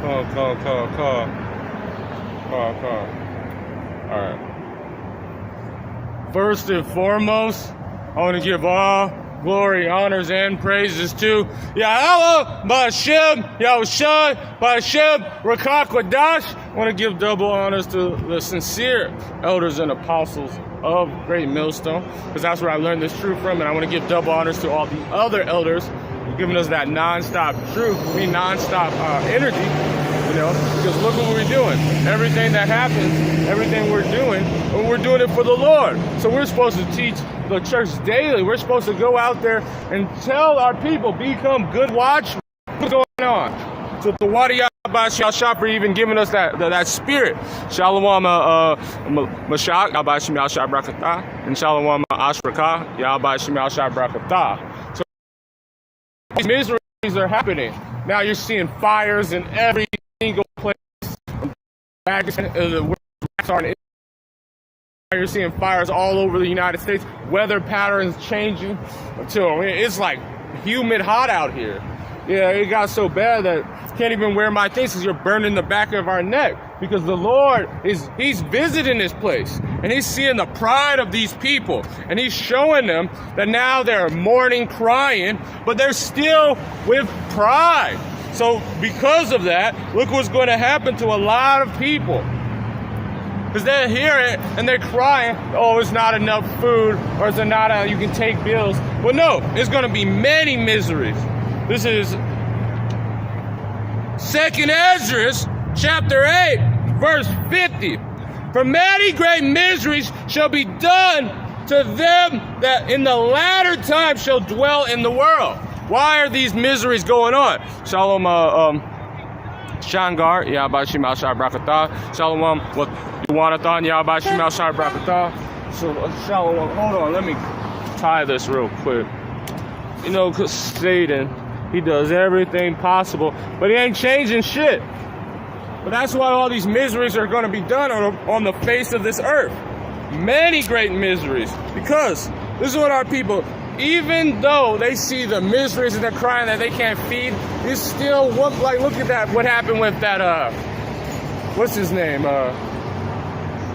Call. Alright. First and foremost, I want to give all glory, honors, and praises to Yahweh, Ba'ashem, Yahushua, Ba'ashem, Rakak Wadash. I want to give double honors to the sincere elders and apostles of Great Millstone, because that's where I learned this truth from, and I want to give double honors to all the other elders who've given us that non-stop truth, non-stop energy, because look what we're doing. Everything that happens, everything we're doing it for the Lord. So we're supposed to teach the church daily. We're supposed to go out there and tell our people, become good watchmen. What's going on? So the Wadiyah Yahshua for even giving us that spirit. Shalom Mashak, Yahbashim Yahshua Brakatah, and Shalom Ashrakah, Yahbashim Yahshua Brakatah. So these miseries are happening. Now you're seeing fires in every single place. You're seeing fires all over the United States. Weather patterns changing until it's like humid hot out here. Yeah, it got so bad that I can't even wear my things because you're burning the back of our neck. Because the Lord he's visiting this place and he's seeing the pride of these people and he's showing them that now they're mourning, crying, but they're still with pride. So because of that, look what's going to happen to a lot of people. Because they hear it and they're crying, oh, it's not enough food, or it's not you can take bills. Well, no, there's going to be many miseries. This is 2nd Ezra, chapter 8, verse 50. For many great miseries shall be done to them that in the latter time shall dwell in the world. Why are these miseries going on? Shalom, Shangar, Yahbashim Al-Shai Brakatah. Shalom, Yuwanathan, Yahbashim Al-Shai Brakatah. So, Shalom, hold on, let me tie this real quick. Because Satan, he does everything possible, but he ain't changing shit. But that's why all these miseries are going to be done on the face of this earth. Many great miseries. Because this is what our people, even though they see the miseries and they're crying that they can't feed, they still look at that, what happened with that, what's his name,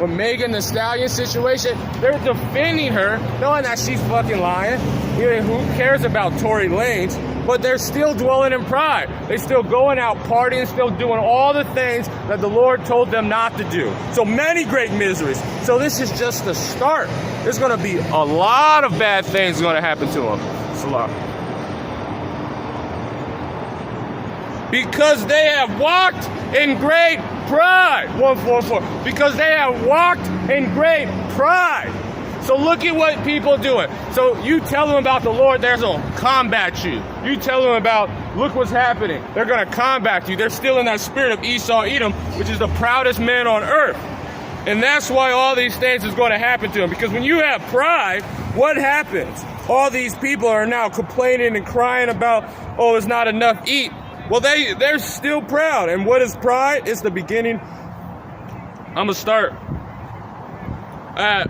with Megan Thee Stallion situation. They're defending her, knowing that she's fucking lying. Who cares about Tory Lanez? But they're still dwelling in pride. They're still going out partying, still doing all the things that the Lord told them not to do. So many great miseries. So this is just the start. There's going to be a lot of bad things going to happen to them. Salah. Because they have walked in great pride. 144. Because they have walked in great pride. So look at what people are doing. So you tell them about the Lord, they're going to combat you. You tell them about, look what's happening. They're going to combat you. They're still in that spirit of Esau, Edom, which is the proudest man on earth. And that's why all these things is going to happen to them. Because when you have pride, what happens? All these people are now complaining and crying about, oh, it's not enough to eat. Well, they're still proud. And what is pride? It's the beginning. I'm going to start at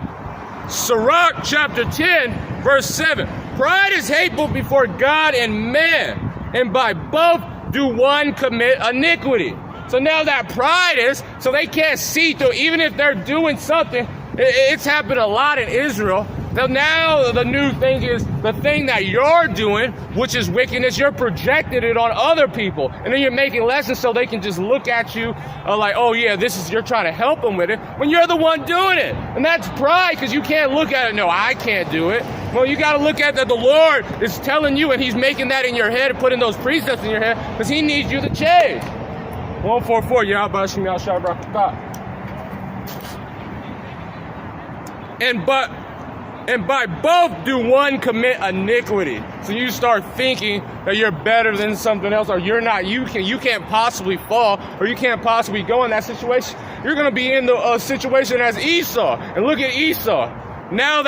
Sirach chapter 10, verse 7. Pride is hateful before God and man, and by both do one commit iniquity. So now that pride is, so they can't see through, even if they're doing something. It's happened a lot in Israel. So now the new thing is the thing that you're doing, which is wickedness, you're projecting it on other people. And then you're making lessons so they can just look at you like, oh yeah, you're trying to help them with it, when you're the one doing it. And that's pride, because you can't look at it, no, I can't do it. Well, you got to look at that the Lord is telling you, and he's making that in your head and putting those precepts in your head, because he needs you to change. 144, Yahbashim Yahshua Brakatah. And by both do one commit iniquity. So you start thinking that you're better than something else, or you're not. You can't possibly fall, or you can't possibly go in that situation. You're going to be in the situation as Esau. And look at Esau. Now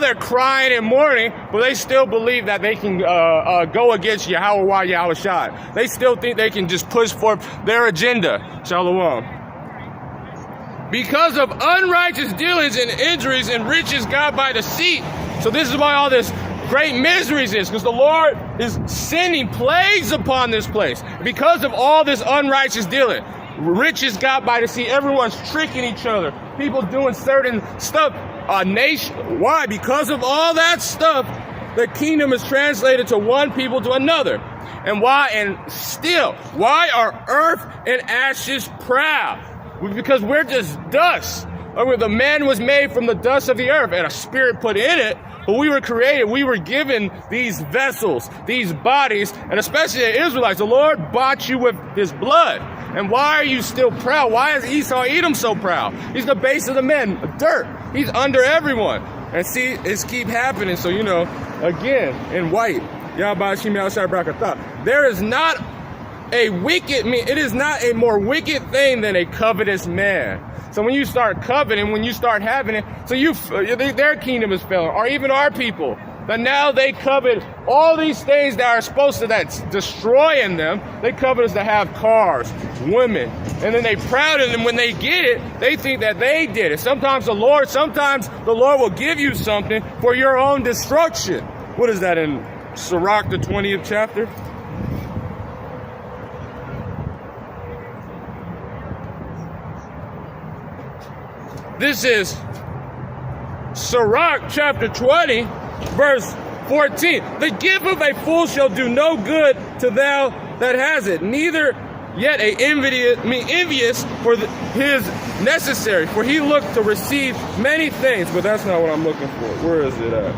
they're crying and mourning, but they still believe that they can go against Yahweh Yahushua. They still think they can just push forth their agenda. Shalom. Because of unrighteous dealings and injuries enriches God by deceit. So this is why all this great miseries is, because the Lord is sending plagues upon this place. Because of all this unrighteous dealing, riches got by the sea, everyone's tricking each other, people doing certain stuff, a nation. Why? Because of all that stuff, the kingdom is translated to one people to another. And why? And still, why are earth and ashes proud? Because we're just dust. The man was made from the dust of the earth and a spirit put in it. But we were created, we were given these vessels, these bodies, and especially the Israelites. The Lord bought you with his blood. And why are you still proud? Why is Esau Edom so proud? He's the base of the men, dirt. He's under everyone. And see, it's keep happening. So, again, in white, there is not a wicked, it is not a more wicked thing than a covetous man. So when you start coveting, when you start having it, so their kingdom is failing, or even our people, that now they covet all these things that are supposed to, that's destroying them. They covet us to have cars, women, and then they proud of them. When they get it, they think that they did it. Sometimes the Lord will give you something for your own destruction. What is that in Sirach, the 20th chapter? This is Sirach chapter 20, verse 14. The gift of a fool shall do no good to thou that has it, neither yet envious for his necessary, for he looked to receive many things. But that's not what I'm looking for. Where is it at?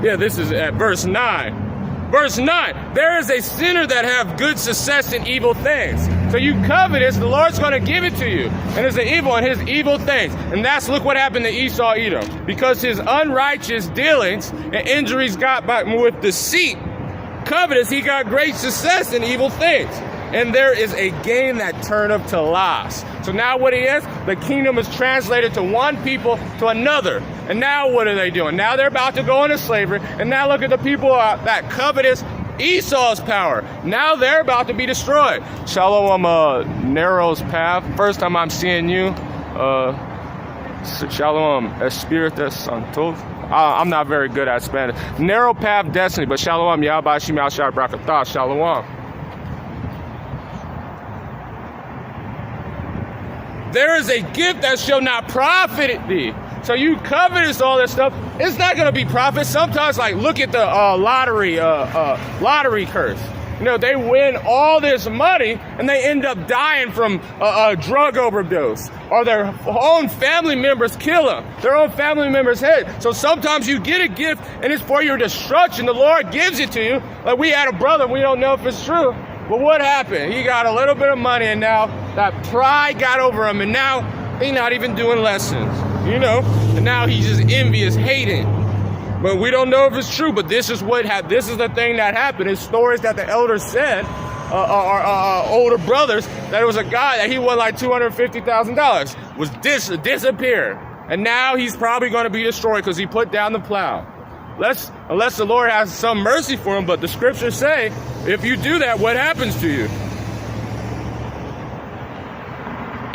Yeah, this is at verse 9. Verse 9, there is a sinner that have good success in evil things. So you covetous, the Lord's going to give it to you. And it's an evil and his evil things. And look what happened to Esau Edom. Because his unrighteous dealings and injuries got by with deceit, covetous, he got great success in evil things. And there is a gain that turneth to loss. So now what he is, the kingdom is translated to one people to another. And now what are they doing? Now they're about to go into slavery. And now look at the people that covetous Esau's power. Now they're about to be destroyed. Shalom, Nero's path. First time I'm seeing you. Shalom, Espiritu Santo. I'm not very good at Spanish. Narrow path destiny, but shalom, Yahweh Shim Yahshua Brakatah. Shalom. There is a gift that shall not profit thee. So you covetous all this stuff. It's not going to be profit. Sometimes, look at the lottery curse. They win all this money and they end up dying from a drug overdose, or their own family members kill them. Their own family members hit. So sometimes you get a gift and it's for your destruction. The Lord gives it to you. Like we had a brother, we don't know if it's true. But what happened? He got a little bit of money and now that pride got over him and now he's not even doing lessons, and now he's just envious, hating. But we don't know if it's true, but this is this is the thing that happened. It's stories that the elders said, our older brothers, that it was a guy that he won like $250,000, was disappeared. And now he's probably going to be destroyed because he put down the plow. Unless the Lord has some mercy for him, but the scriptures say, if you do that, what happens to you?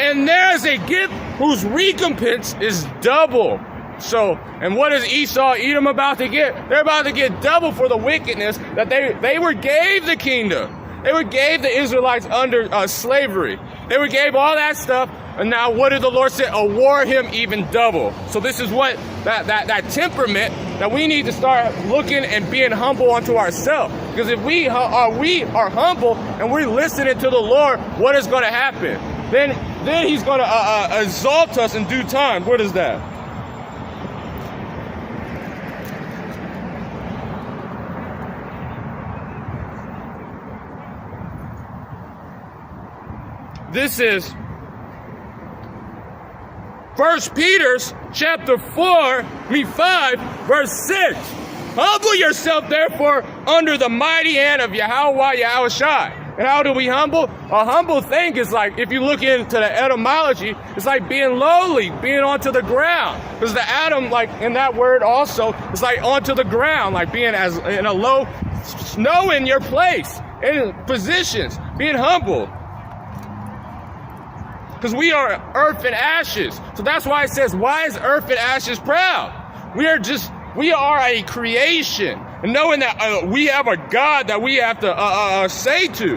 And there's a gift whose recompense is double. So, and what is Esau Edom about to get? They're about to get double for the wickedness that they were gave the kingdom. They were gave the Israelites under slavery. They were gave all that stuff. And now what did the Lord say? Award him even double. So this is what that temperament that we need to start looking and being humble unto ourselves. Because if we are humble and we're listening to the Lord, what is going to happen? Then he's going to exalt us in due time. What is that? This is 1 Peter chapter 5, verse 6. Humble yourself, therefore, under the mighty hand of Yahweh Yahushai. And how do we humble? A humble thing is like, if you look into the etymology, it's like being lowly, being onto the ground. Because the Adam, like in that word also, is like onto the ground, like being as in a low, snow in your place. in positions, being humble. Because we are earth and ashes. So that's why it says, why is earth and ashes proud? We are a creation. And knowing that we have a God that we have to say to.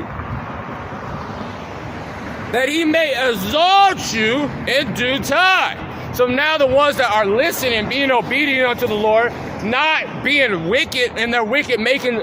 That he may exalt you in due time. So now the ones that are listening, being obedient unto the Lord, not being wicked, and they're wicked making,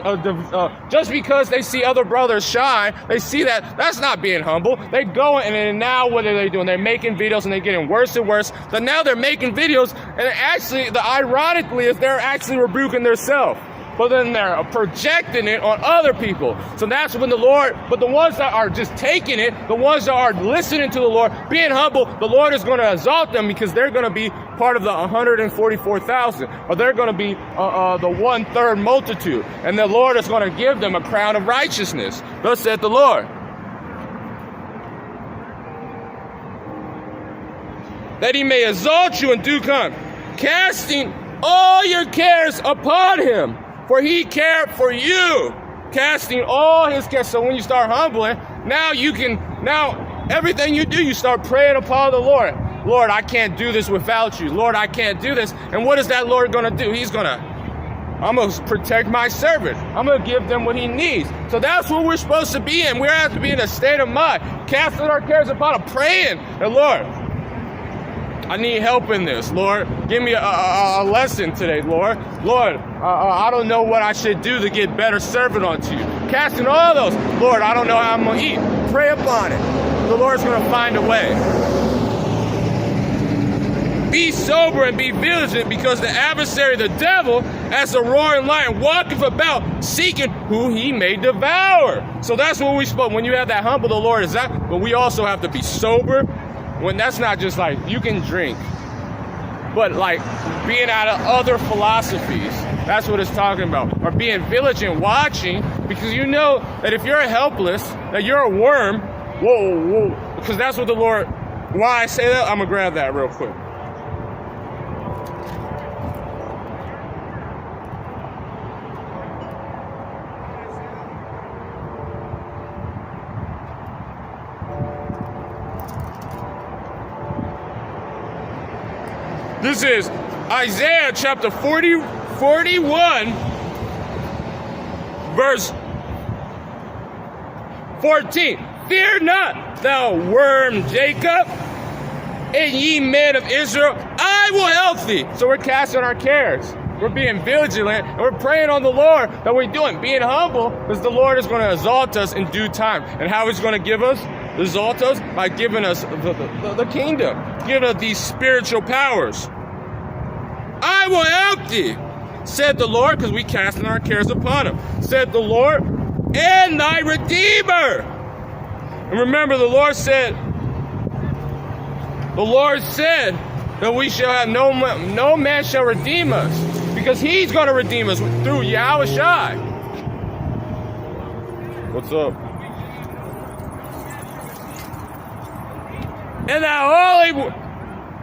just because they see other brothers shine, they see that's not being humble. They go and then now what are they doing? They're making videos and they're getting worse and worse. But now they're making videos and actually, ironically is they're actually rebuking themselves. But then they're projecting it on other people. So that's when the Lord, but the ones that are just taking it, the ones that are listening to the Lord, being humble, the Lord is going to exalt them because they're going to be part of the 144,000, or they're going to be the 1/3 multitude. And the Lord is going to give them a crown of righteousness. Thus saith the Lord. That he may exalt you in due time, casting all your cares upon him. For he cared for you, casting all his cares. So when you start humbling, now everything you do, you start praying upon the Lord. Lord, I can't do this without you. Lord, I can't do this. And what is that Lord going to do? I'm going to protect my servant. I'm going to give them what he needs. So that's what we're supposed to be in. We have to be in a state of mind, casting our cares upon him, praying. And Lord, I need help in this, Lord. Give me a lesson today, Lord. Lord, I don't know what I should do to get better servant unto you. Casting all those, Lord, I don't know how I'm going to eat. Pray upon it. The Lord's going to find a way. Be sober and be vigilant, because the adversary, the devil, as a roaring lion, walketh about, seeking who he may devour. So that's what we spoke. When you have that humble, the Lord is that. But we also have to be sober. When that's not just like, you can drink, but like being out of other philosophies. That's what it's talking about. Or being vigilant, watching, because you know that if you're helpless, that you're a worm, whoa, because that's what the Lord, why I say that, I'm going to grab that real quick. This is Isaiah chapter 41, verse 14. Fear not, thou worm Jacob, and ye men of Israel, I will help thee. So we're casting our cares. We're being vigilant, and we're praying on the Lord that we're doing. Being humble, because the Lord is going to exalt us in due time. And how he's going to give us? Exalt us by giving us the kingdom, giving us these spiritual powers. I will help thee, said the Lord, because we casting our cares upon him, said the Lord, and thy Redeemer. And remember, the Lord said that we shall have no man shall redeem us, because he's going to redeem us through Yahweh Shai. What's up? And the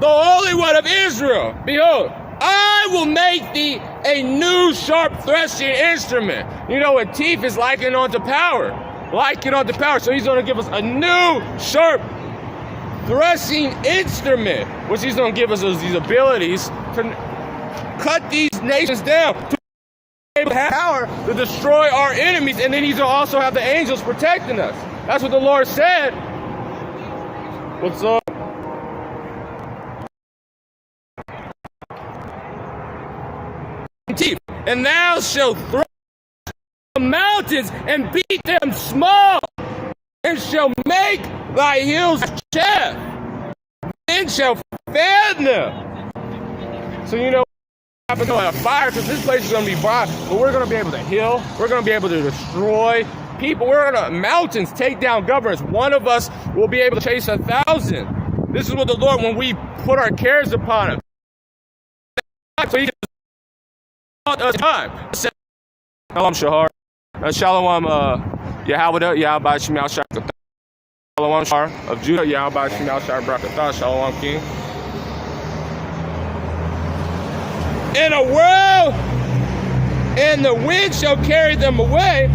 Holy One of Israel, behold, I will make thee a new sharp threshing instrument. You know what teeth is likened unto power. So he's going to give us a new sharp threshing instrument, which he's going to give us these abilities to cut these nations down, to be able to have power to destroy our enemies, and then he's going to also have the angels protecting us. That's what the Lord said. What's up? And thou shalt throw the mountains and beat them small, and shall make thy hills chaff, then shall fan them. So you know what happens to a fire, because this place is going to be bright, but we're going to be able to heal. We're going to be able to destroy people. We're going to mountains take down governors. One of us will be able to chase 1,000. This is what the Lord, when we put our cares upon him, so he can us time. Shalom Shahar. Shalom Yahweh Yahweh Shemal Shakatah. Shalom Shar of Judah Yahweh Shemal Shar Brakatah. Shalom King. In a whirl, and the wind shall carry them away,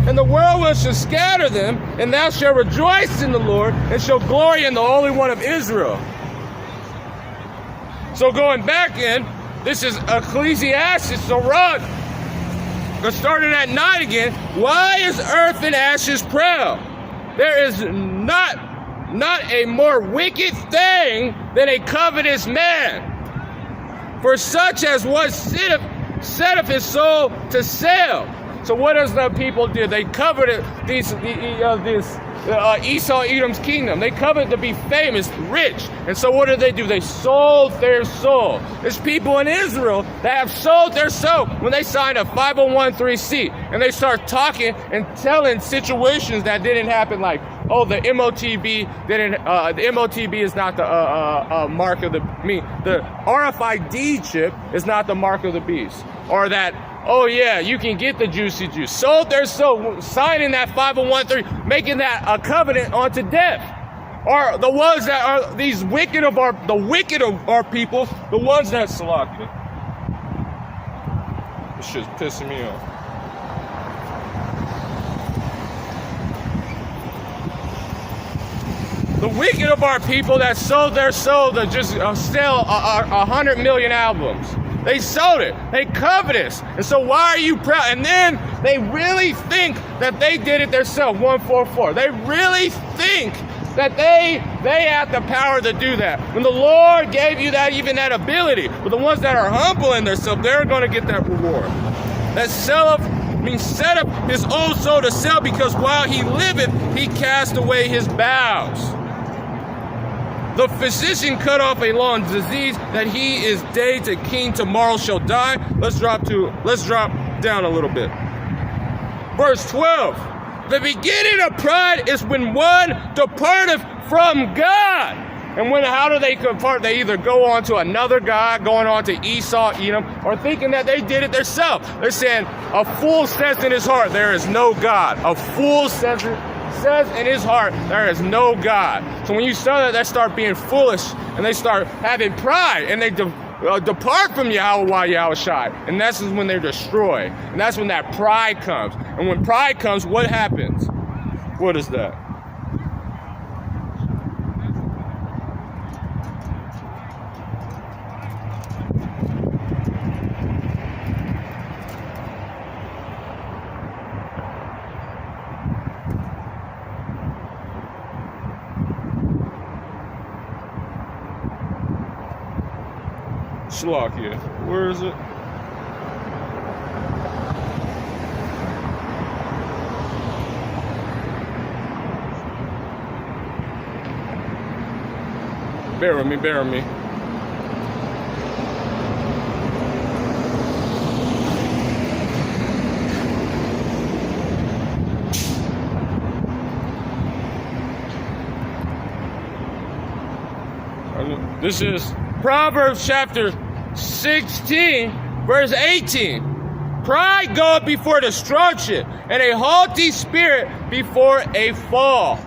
and the whirlwind shall scatter them, and thou shalt rejoice in the Lord, and shall glory in the Holy One of Israel. So going back in, this is Ecclesiastes, so run. But starting at 9 again, why is earth and ashes proud? There is not a more wicked thing than a covetous man. For such as was setteth his soul to sell. So what does the people do? They coveted Esau, Edom's kingdom. They coveted to be famous, rich. And so what do? They sold their soul. There's people in Israel that have sold their soul when they signed a 501(c)(3) and they start talking and telling situations that didn't happen, like, oh, the MOTB didn't. The MOTB is not the mark of the the RFID chip is not the mark of the beast, or that. Oh yeah, you can get the juicy juice. Sold their soul, signing that 501(c)(3), making that a covenant unto death. Or the ones that are these wicked of our people, the ones that Salakia. This shit's pissing me off. The wicked of our people that sold their soul to just sell 100 million albums. They sold it. They covetous. And so why are you proud? And then they really think that they did it themselves. 144. They really think that they have the power to do that. When the Lord gave you that, even that ability. But the ones that are humble in themselves, they're going to get that reward. That set up his own soul to sell, because while he liveth, he cast away his bowels. The physician cut off a long disease, that he is day to king, tomorrow shall die. Let's drop down a little bit. Verse 12. The beginning of pride is when one departeth from God. And how do they depart? They either go on to another god, going on to Esau, Edom, or thinking that they did it themselves. They're saying, a fool says in his heart, there is no God. A fool says in his heart, there is no God. So when you start that, they start being foolish, and they start having pride, and they depart from Yahweh Yahushai. And that's when they're destroyed. And that's when that pride comes. And when pride comes, what happens? What is that? Slovakia. Where is it? Bear with me. This is Proverbs chapter 16, verse 18. Pride goeth before destruction, and a haughty spirit before a fall.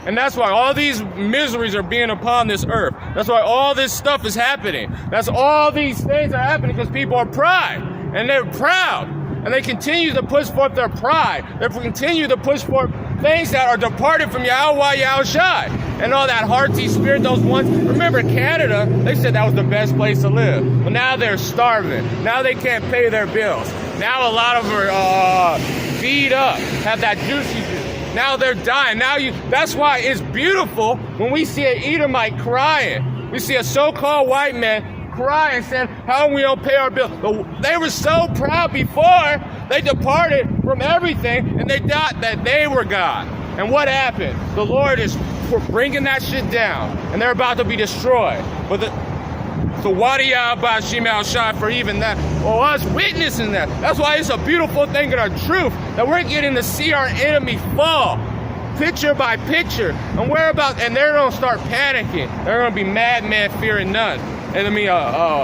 And that's why all these miseries are being upon this earth. That's why all this stuff is happening. That's all these things are happening because people are pride, and they're proud. And they continue to push forth their pride. They continue to push forth things that are departed from Yahweh Yahushai. And all that hearty spirit, those ones. Remember Canada, they said that was the best place to live. Well, now they're starving. Now they can't pay their bills. Now a lot of them are beat up, have that juicy juice. Now they're dying. That's why it's beautiful when we see an Edomite crying. We see a so-called white man crying, saying, how we don't pay our bills. But they were so proud before, they departed from everything, and they thought that they were God. And what happened? The Lord is bringing that shit down, and they're about to be destroyed. But so Wadiyah Bashim al-Shai for even that, or us witnessing that. That's why it's a beautiful thing in our truth, that we're getting to see our enemy fall, picture by picture, and they're gonna start panicking. They're gonna be madmen fearing none.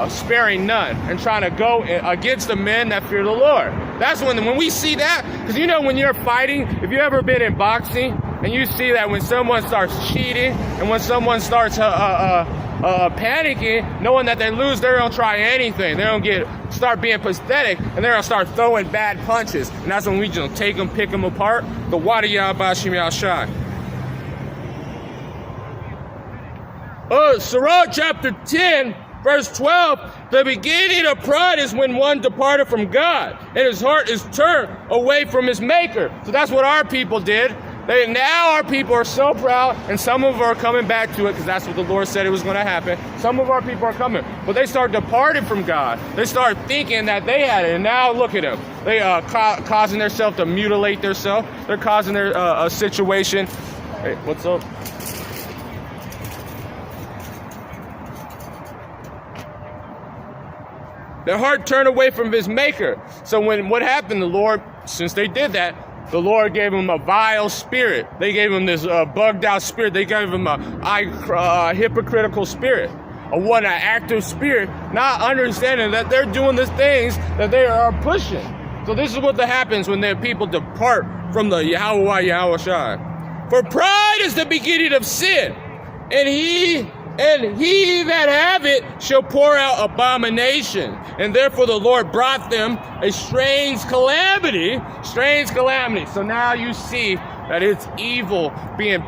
Sparing none, and trying to go against the men that fear the Lord. That's when we see that, because when you're fighting, if you've ever been in boxing, And you see that when someone starts cheating and when someone starts panicking, knowing that they lose, they're going to try anything. They're going to start being pathetic, and they're going to start throwing bad punches. And that's when we just take them, pick them apart. The Wadiyah Bashim Yashai. Sirach chapter 10, verse 12, the beginning of pride is when one departed from God, and his heart is turned away from his maker. So that's what our people did. Now our people are so proud, and some of them are coming back to it because that's what the Lord said it was going to happen. Some of our people are coming, but they start departing from God. They start thinking that they had it, and now look at them. They causing themselves to mutilate themselves. They're causing their a situation. Hey, what's up? Their heart turned away from his maker. So what happened, the Lord, since they did that, the Lord gave them a vile spirit. They gave them this bugged out spirit. They gave them a hypocritical spirit, an active spirit, not understanding that they're doing the things that they are pushing. So this is what happens when the people depart from the Yahweh Yahushai. For pride is the beginning of sin, and he that have it shall pour out abomination. And therefore the Lord brought them a strange calamity. So now you see that it's evil being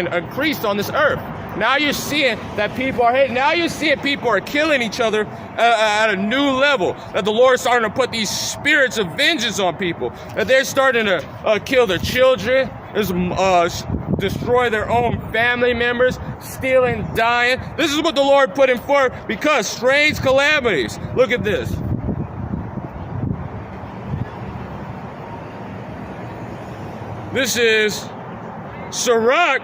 increased on this earth. Now you're seeing that people are hating. Now you're seeing people are killing each other at a new level. That the Lord is starting to put these spirits of vengeance on people. That they're starting to kill their children. Destroy their own family members, stealing, dying. This is what the Lord put him for, because strange calamities. Look at this. This is Sirach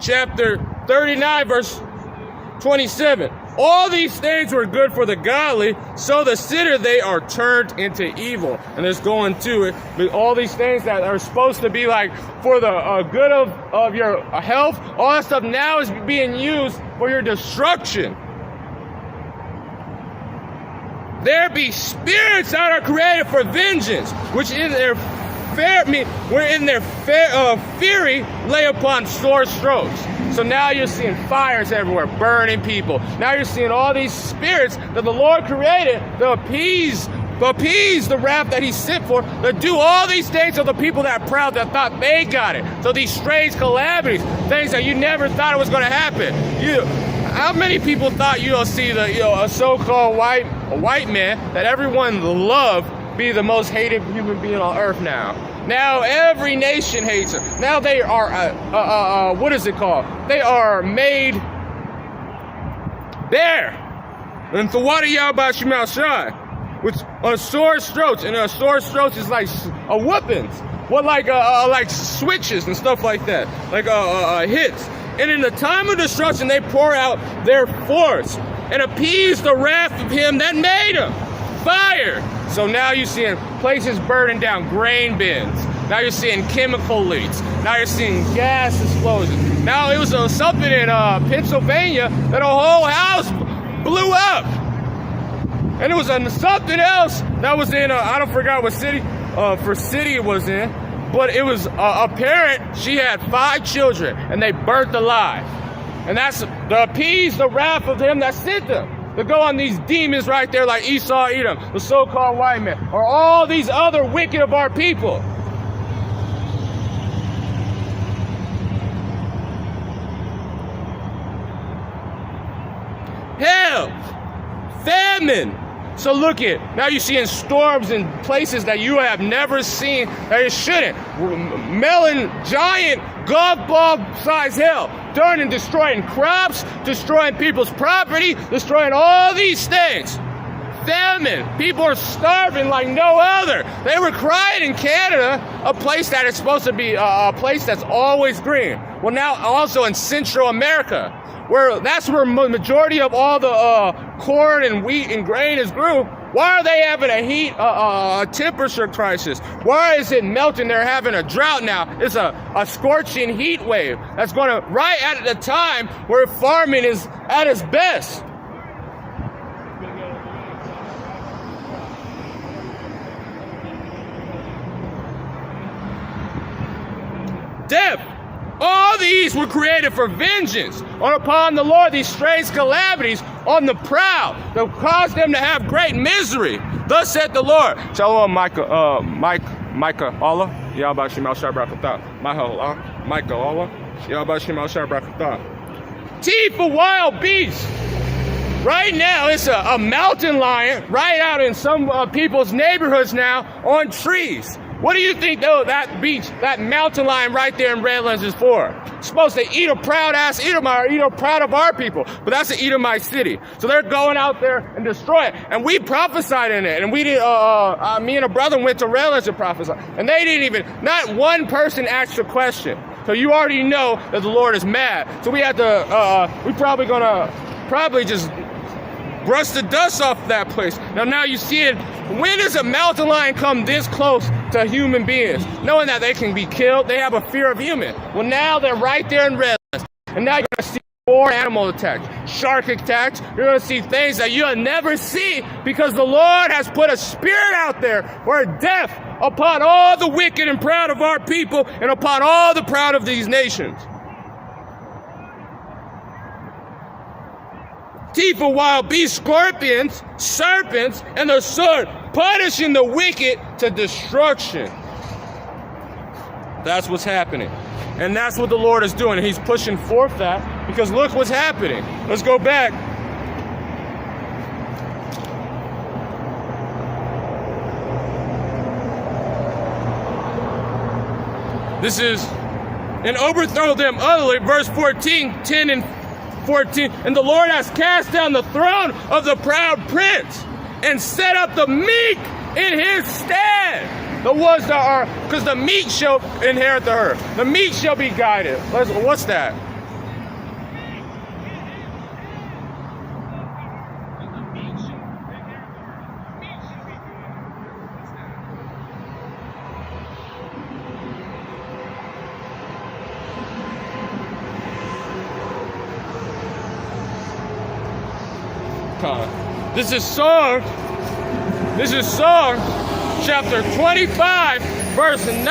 chapter 39, verse 27. All these things were good for the godly, so the sinner they are turned into evil. And it's going to it. But all these things that are supposed to be like for the good of your health, all that stuff now is being used for your destruction. There be spirits that are created for vengeance, which in their fury lay upon sore strokes. So now you're seeing fires everywhere, burning people. Now you're seeing all these spirits that the Lord created to appease the wrath that he sent for, to do all these things to the people that are proud, that thought they got it. So these strange calamities, things that you never thought it was going to happen. How many people thought you'll see a so-called white man that everyone loved be the most hated human being on earth now? Now every nation hates him. Now they are, what is it called? They are made bare. And the Wadiyah Bashim Yashai, with sword strokes, and a sword strokes is like a whoopings. What like switches and stuff like that, like hits. And in the time of destruction, they pour out their force and appease the wrath of him that made them. Fire. So now you're seeing places burning down, grain bins. Now you're seeing chemical leaks. Now you're seeing gas explosions. Now it was something in Pennsylvania that a whole house blew up. And it was something else that was in, I don't forget what city it was in. But it was a parent, she had 5 children, and they burnt alive. And that's to appease the wrath of him that sent them. To go on these demons right there like Esau, Edom, the so-called white man, or all these other wicked of our people. Hell, famine. So look at, now you're seeing storms in places that you have never seen, that you shouldn't. Melon giant golf ball size hell, turning, destroying crops, destroying people's property, destroying all these things. Famine. People are starving like no other. They were crying in Canada, a place that is supposed to be a place that's always green. Well, now also in Central America, that's where majority of all the corn and wheat and grain is grew. Why are they having a temperature crisis? Why is it melting? They're having a drought now. It's a scorching heat wave that's going to right at the time where farming is at its best. death. All these were created for vengeance upon the Lord, these strange calamities on the proud that caused them to have great misery. Thus said the Lord. Shalom, Micah Allah. Yahweh Shemal Shai Barakatah. Micah Allah. Yahweh Shemal Shai Barakatah. T for wild beasts. Right now, it's a mountain lion right out in some people's neighborhoods now on trees. What do you think, though, that mountain lion right there in Redlands is for? It's supposed to eat a proud-ass Edomite, or eat a proud of our people. But that's an Edomite city. So they're going out there and destroy it. And we prophesied in it. And we did, me and a brother went to Redlands and prophesied. And they didn't even, not one person asked a question. So you already know that the Lord is mad. So we had to, we probably just brush the dust off that place. Now you see it. When does a mountain lion come this close to human beings? Knowing that they can be killed, they have a fear of human. Well, now they're right there in Redlands. And now you're going to see more animal attacks, shark attacks. You're going to see things that you'll never see because the Lord has put a spirit out there for death upon all the wicked and proud of our people and upon all the proud of these nations. Teeth of wild beasts, scorpions, serpents, and the sword, punishing the wicked to destruction. That's what's happening. And that's what the Lord is doing. He's pushing forth that because look what's happening. Let's go back. This is, and overthrow them utterly, verse 14, 10 and 14, and the Lord has cast down the throne of the proud prince and set up the meek in his stead. The ones that are, because the meek shall inherit the earth. The meek shall be guided. What's that? This is Psalm chapter 25, verse 9.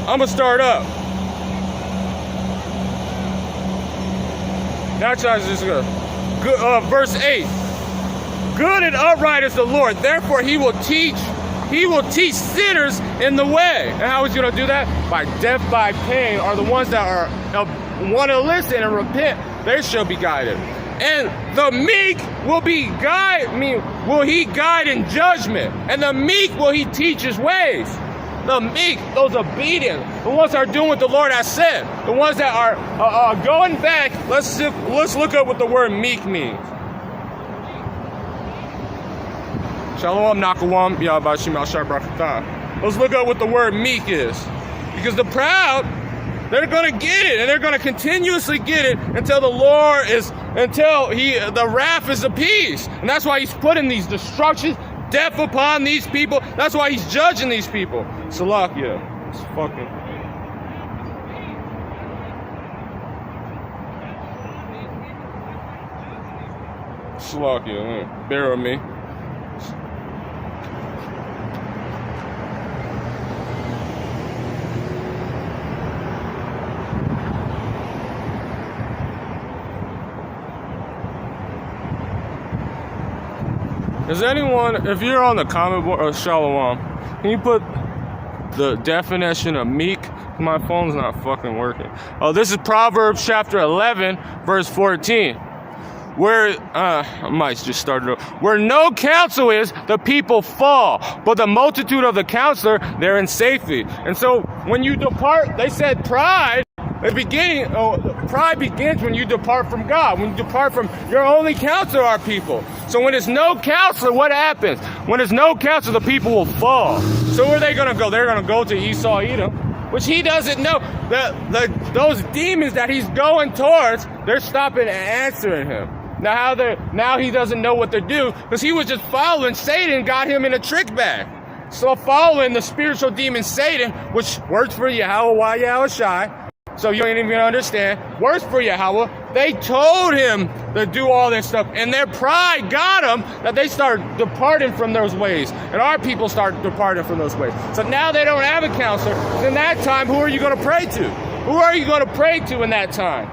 I'm gonna start up. Actually, I was just gonna verse 8. Good and upright is the Lord, therefore he will teach sinners in the way. And how is he going to do that? By death, by pain, are the ones that are want to listen and repent. They shall be guided. And the meek will he guide in judgment. And the meek will he teach his ways. The meek, those obedient, the ones that are doing what the Lord has said. The ones that are going back. Let's look up what the word meek means. Shalom, Nakawam, Yahweh Shemal Shai Barakatah. Let's look up what the word meek is. Because the proud, they're going to get it, and they're going to continuously get it until the wrath is appeased. And that's why he's putting these destructions, death upon these people. That's why he's judging these people. Salakia. It's fucking... Salakia, bear with me. Is anyone, if you're on the comment board, or Shalom, can you put the definition of meek? My phone's not fucking working. Oh, this is Proverbs chapter 11, verse 14. Where, I might just start it over. Where no counsel is, the people fall. But the multitude of the counselor, they're in safety. And so, when you depart, they said pride. Pride begins when you depart from God. When you depart from your only counselor, our people. So when there's no counselor, what happens? When there's no counselor, the people will fall. So where are they going to go? They're going to go to Esau, Edom, which he doesn't know. Those demons that he's going towards, they're stopping and answering him. Now he doesn't know what to do because he was just following Satan, got him in a trick bag. So following the spiritual demon Satan, which works for Yahweh Yahushai, So you ain't even understand. Worse for Yahweh, they told him to do all this stuff, and their pride got them that they start departing from those ways, and our people start departing from those ways. So now they don't have a counselor. In that time, who are you going to pray to? Who are you going to pray to in that time?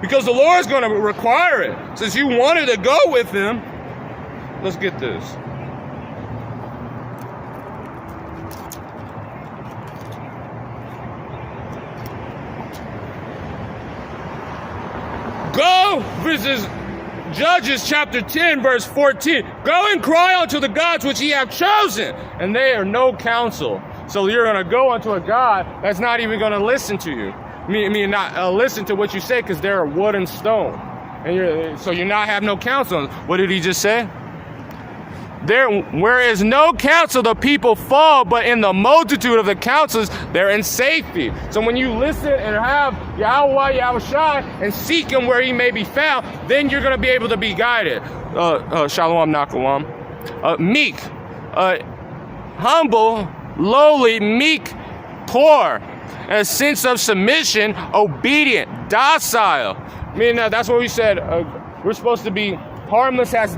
Because the Lord's going to require it. Since you wanted to go with him, let's get this. Go, this is Judges chapter 10, verse 14. Go and cry unto the gods which ye have chosen, and they are no counsel. So you're going to go unto a God that's not even going to listen to you. Not listen to what you say, because they're wood and stone. And so you not have no counsel. What did he just say? There, where is no counsel, the people fall, but in the multitude of the counsels, they're in safety. So when you listen and have Yahweh, Yahushai, and seek him where he may be found, then you're going to be able to be guided. Shalom, Nakawam. Meek, humble, lowly, meek, poor, and a sense of submission, obedient, docile. That's what we said. We're supposed to be harmless as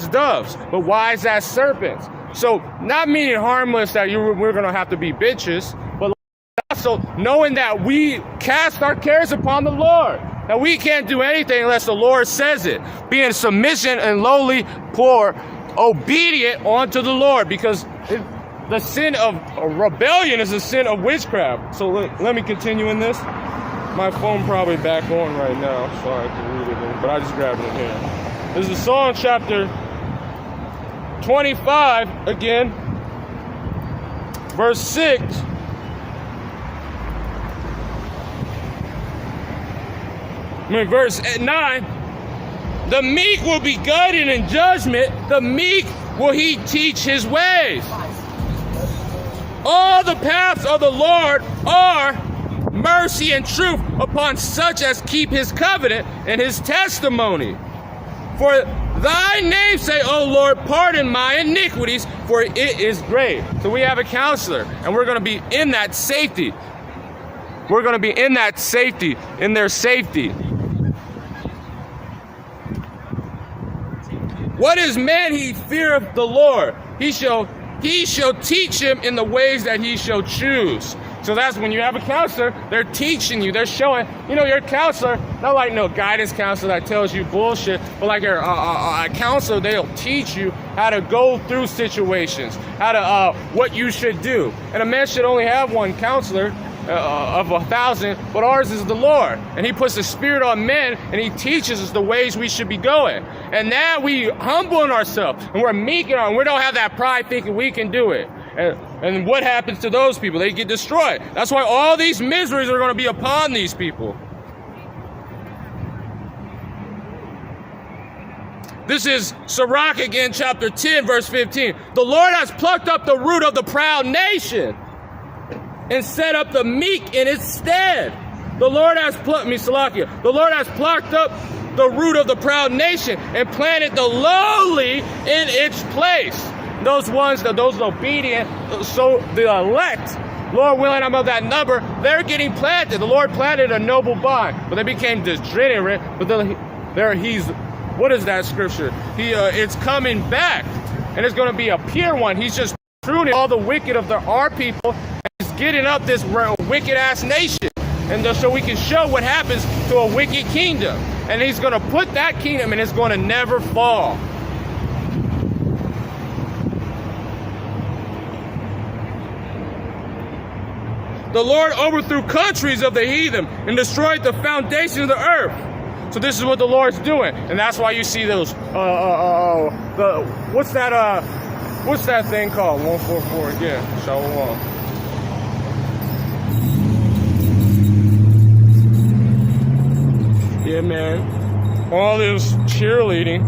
doves, but wise as serpents. So not meaning harmless that we're going to have to be bitches, but also knowing that we cast our cares upon the Lord. That we can't do anything unless the Lord says it. Being submission and lowly, poor, obedient unto the Lord, because the sin of rebellion is a sin of witchcraft. So let me continue in this. My phone probably back on right now, so I can read it, but I just grabbed it here. This is Psalm chapter 25, again, verse 6. Verse 9. The meek will be guided in judgment. The meek will he teach his ways. All the paths of the Lord are mercy and truth upon such as keep his covenant and his testimony. For thy name's sake, O Lord, pardon my iniquities, for it is great. So we have a counselor, and we're going to be in that safety. We're going to be in that safety, in their safety. What is man? He feareth the Lord. He shall teach him in the ways that he shall choose. So that's when you have a counselor, they're teaching you, they're showing, your counselor, not like no guidance counselor that tells you bullshit, but like a counselor, they'll teach you how to go through situations, how to, what you should do. And a man should only have one counselor of 1,000, but ours is the Lord. And he puts the Spirit on men, and he teaches us the ways we should be going. And now we humbling ourselves, and we're meek, and we don't have that pride thinking we can do it. And what happens to those people? They get destroyed. That's why all these miseries are going to be upon these people. This is Sirach again, chapter 10, verse 15. The Lord has plucked up the root of the proud nation and set up the meek in its stead. The Lord has plucked up the root of the proud nation and planted the lowly in its place. Those obedient, so the elect, Lord willing, I'm of that number, they're getting planted. The Lord planted a noble vine, but they became degenerate. But what is that scripture? It's coming back, and it's going to be a pure one. He's just pruning all the wicked of our people, and he's getting up this wicked ass nation. And so we can show what happens to a wicked kingdom. And he's going to put that kingdom, and it's going to never fall. The Lord overthrew countries of the heathen and destroyed the foundation of the earth. So this is what the Lord's doing, and that's why you see those. What's that thing called? 144 again. Shalom. Yeah, man. All this cheerleading,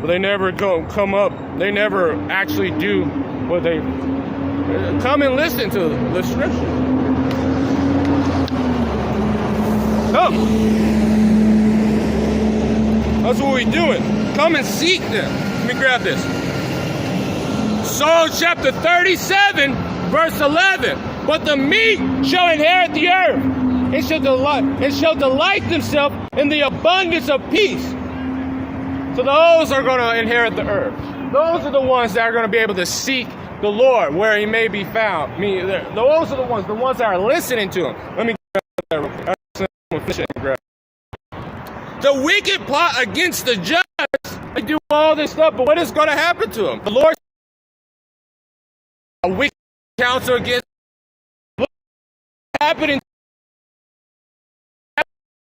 but they never come up. They never actually do what they. Come and listen to the scripture. Come. That's what we're doing. Come and seek them. Let me grab this. Psalm chapter 37, verse 11. but the meek shall inherit the earth, and shall delight themselves in the abundance of peace. So those are going to inherit the earth. Those are the ones that are going to be able to seek the Lord where he may be found. Those are the ones that are listening to him. Let me grab that. The wicked plot against the just. They do all this stuff, but what is going to happen to them? The Lord, a wicked counsel against what happening.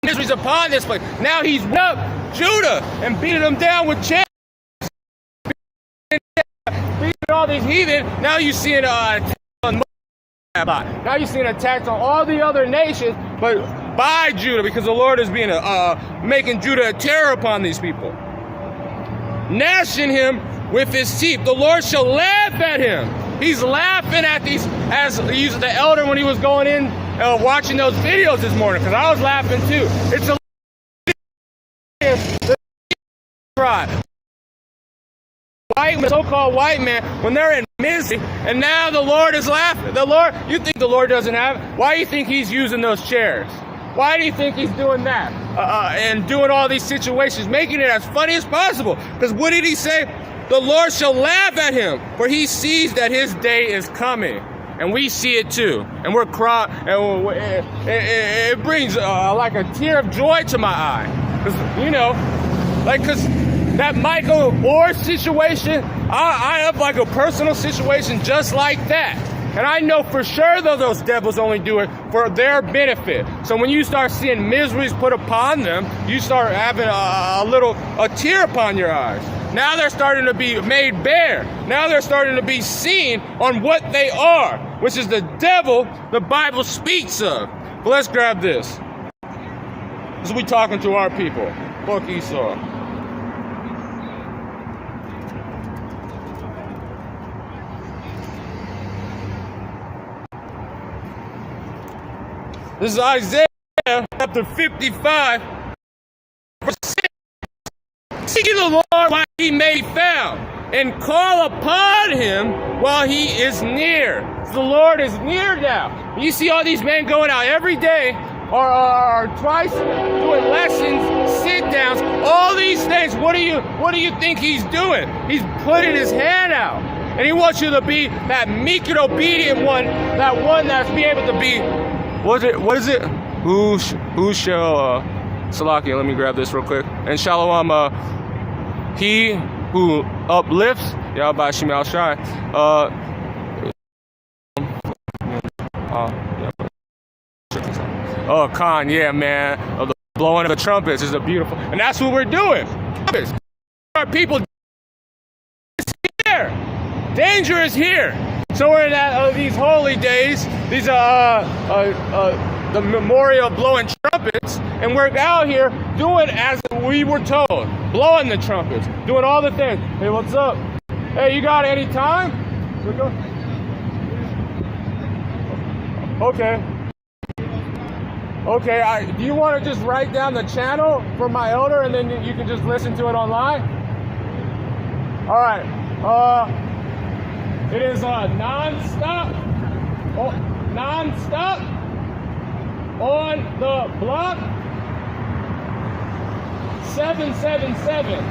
Miseries upon this place. Now he's up Judah and beating them down with chains. Beating all these heathen. Now you're seeing now you're seeing attacks on all the other nations, but by Judah, because the Lord is being making Judah a terror upon these people. Gnashing him with his teeth. The Lord shall laugh at him. He's laughing at these, as he used the elder when he was going in watching those videos this morning, because I was laughing too. It's a cry. So-called white man, when they're in misery, and now the Lord is laughing. The Lord, you think the Lord doesn't have? Why do you think he's using those chairs? Why do you think he's doing that? And doing all these situations, making it as funny as possible? Because what did he say? The Lord shall laugh at him, for he sees that his day is coming. And we see it too. And we're crying. And it brings like a tear of joy to my eye. Because, because that Michael Moore situation, I have like a personal situation just like that. And I know for sure that those devils only do it for their benefit. So when you start seeing miseries put upon them, you start having a tear upon your eyes. Now they're starting to be made bare. Now they're starting to be seen on what they are, which is the devil the Bible speaks of. But let's grab this. This is we talking to our people. Fuck Esau. This is Isaiah chapter 55, verse 6. Seeking the Lord while he may be found, and call upon him while he is near. The Lord is near now. You see all these men going out every day, or twice, doing lessons, sit-downs, all these things. What do you think he's doing? He's putting his hand out. And he wants you to be that meek and obedient one, that one that's be able to be. What is it? Who shall, Salakia, let me grab this real quick. And Shalom, he who uplifts, Yahweh Shemel Shai, Khan, yeah, man, the blowing of the trumpets is a beautiful, and that's what we're doing. Our people, it's here. Danger is here. So we're in these holy days, these the memorial blowing trumpets, and we're out here doing as we were told, blowing the trumpets, doing all the things. Hey, what's up? Hey, you got any time? Okay. Okay. Do you want to just write down the channel for my elder, and then you can just listen to it online? All right. It is non-stop on the block 777.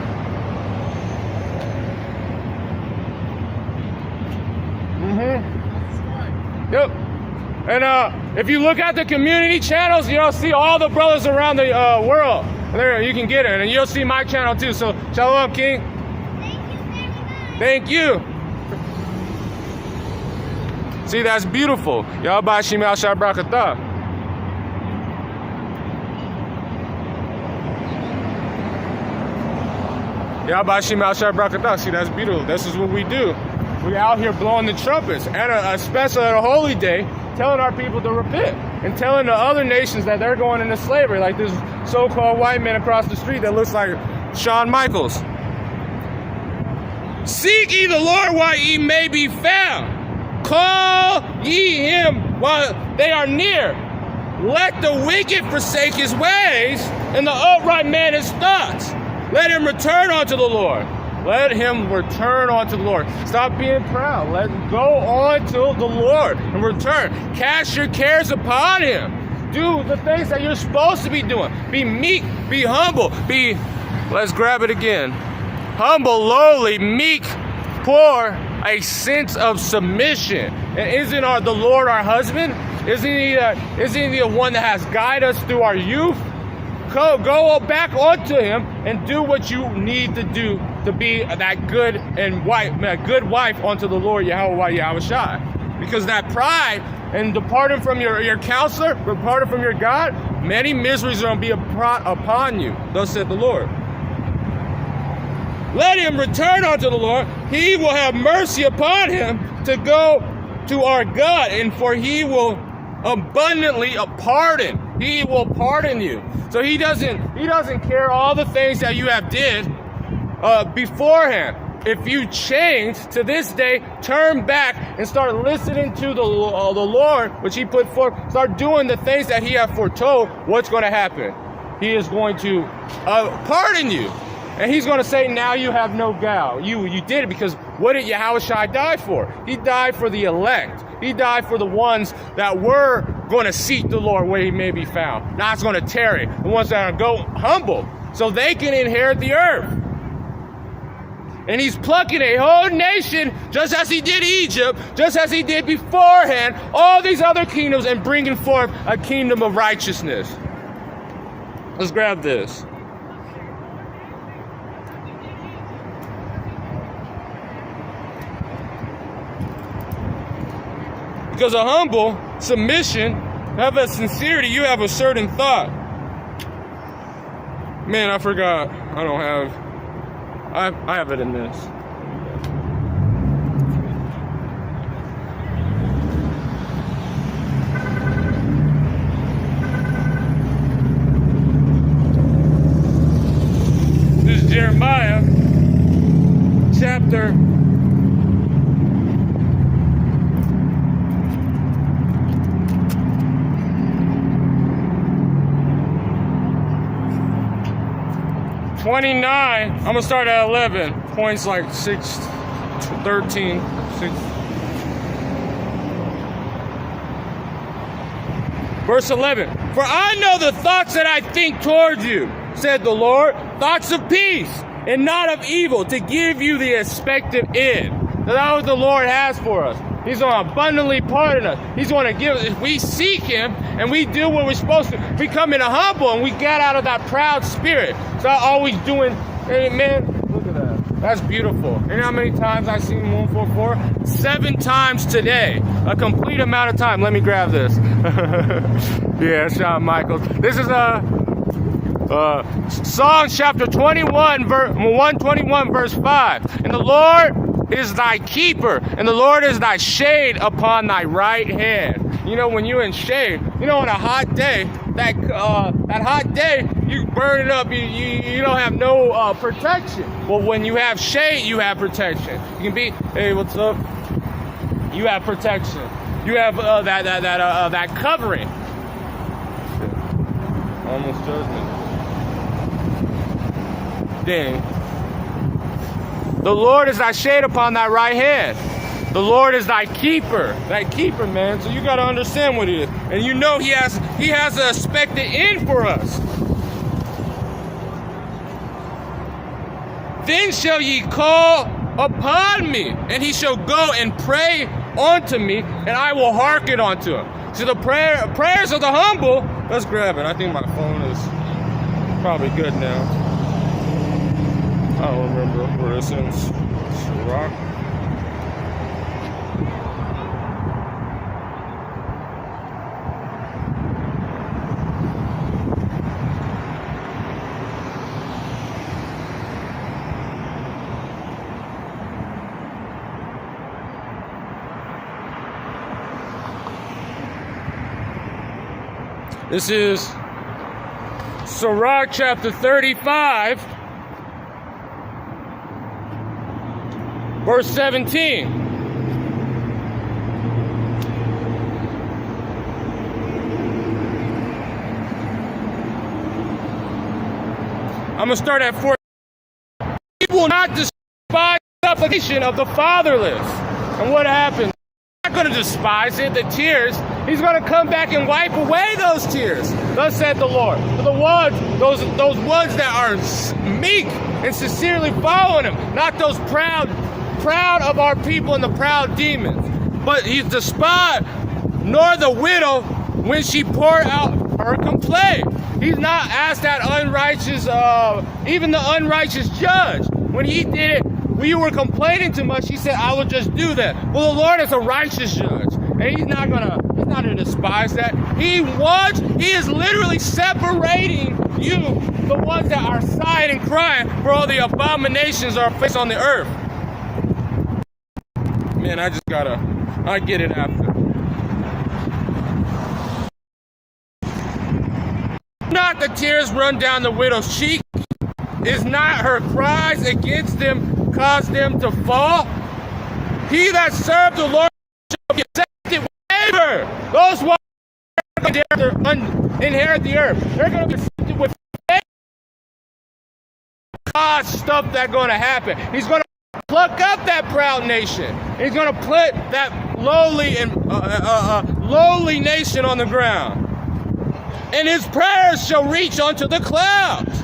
Yep. And if you look at the community channels, you'll see all the brothers around the world. There, you can get it, and you'll see my channel too. So, shalom, King. Thank you. See, that's beautiful. Yahweh Shemel Shai Brakatah. Yahweh Shemel Shai Brakatah. See, that's beautiful. This is what we do. We're out here blowing the trumpets, and especially at a holy day, telling our people to repent, and telling the other nations that they're going into slavery, like this so-called white man across the street that looks like Shawn Michaels. Seek ye the Lord while ye may be found. Call ye him while they are near. Let the wicked forsake his ways, and the upright man his thoughts. Let him return unto the Lord. Let him return unto the Lord. Stop being proud. Let him go on to the Lord and return. Cast your cares upon him. Do the things that you're supposed to be doing. Be meek, be humble, let's grab it again. Humble, lowly, meek, poor, a sense of submission. And isn't the Lord our husband? Isn't he the one that has guided us through our youth? Go back onto him and do what you need to do to be that good wife unto the Lord Yahweh Shai. Because that pride and departing from your counselor, departing from your God, many miseries are going to be upon you. Thus said the Lord. Let him return unto the Lord. He will have mercy upon him to go to our God, and for he will abundantly pardon. He will pardon you. So he doesn't care all the things that you have did beforehand. If you change to this day, turn back and start listening to the Lord, which he put forth, start doing the things that he has foretold, what's going to happen? He is going to pardon you. And he's going to say, now you have no guile. You did it because what did Yahushua die for? He died for the elect. He died for the ones that were going to seek the Lord where he may be found. Not going to tarry. The ones that are go humble so they can inherit the earth. And he's plucking a whole nation just as he did Egypt, just as he did beforehand, all these other kingdoms, and bringing forth a kingdom of righteousness. Let's grab this. Because a humble submission, have a sincerity, you have a certain thought. Man, I forgot. I have it in this. This is Jeremiah chapter 29, I'm going to start at 11. Points like 6, 13, 6. Verse 11. For I know the thoughts that I think towards you, said the Lord, thoughts of peace and not of evil, to give you the expected end. That's what the Lord has for us. He's going to abundantly pardon us. He's going to give us. If we seek him and we do what we're supposed to, becoming humble and we get out of that proud spirit. Start always doing, hey man, look at that. That's beautiful. You know how many times I've seen 144? 7 times today. A complete amount of time. Let me grab this. Yeah, Shawn Michaels. This is Psalms chapter 121, verse 5. And the Lord is thy keeper, and the Lord is thy shade upon thy right hand. You know, when you're in shade, you know, on a hot day, that hot day, you burn it up, you don't have no protection. Well, when you have shade, you have protection. You can be, hey, what's up? You have protection. You have that covering. Almost judgment. Dang. The Lord is thy shade upon thy right hand. The Lord is thy keeper. Thy keeper, man. So you got to understand what it is. And you know he has an expected end for us. Then shall ye call upon me, and he shall go and pray unto me, and I will hearken unto him. So the prayers of the humble, let's grab it. I think my phone is probably good now. I don't remember where this is. Rock. This is Sirach chapter 35. Verse 17. I'm going to start at 4. He will not destroy supplication of the fatherless. And what happens? He's not going to despise it, the tears. He's going to come back and wipe away those tears. Thus said the Lord. For the ones, those ones that are meek and sincerely following him, not those proud of our people and the proud demons. But he's despised, nor the widow when she poured out her complaint. He's not asked that unrighteous, even the unrighteous judge. When he did it, when you were complaining too much, he said, I will just do that. Well, the Lord is a righteous judge. And he's not gonna despise that. He is literally separating you, the ones that are sighing and crying for all the abominations that are placed on the earth. Man, I get it after. Not the tears run down the widow's cheek. Is not her cries against them cause them to fall? He that served the Lord shall be accepted with favor. Those ones are going to inherit the earth. They're going to be accepted with favor. God's stuff that's going to happen. He's going to pluck up that proud nation. He's going to put that lowly nation on the ground. And his prayers shall reach unto the clouds.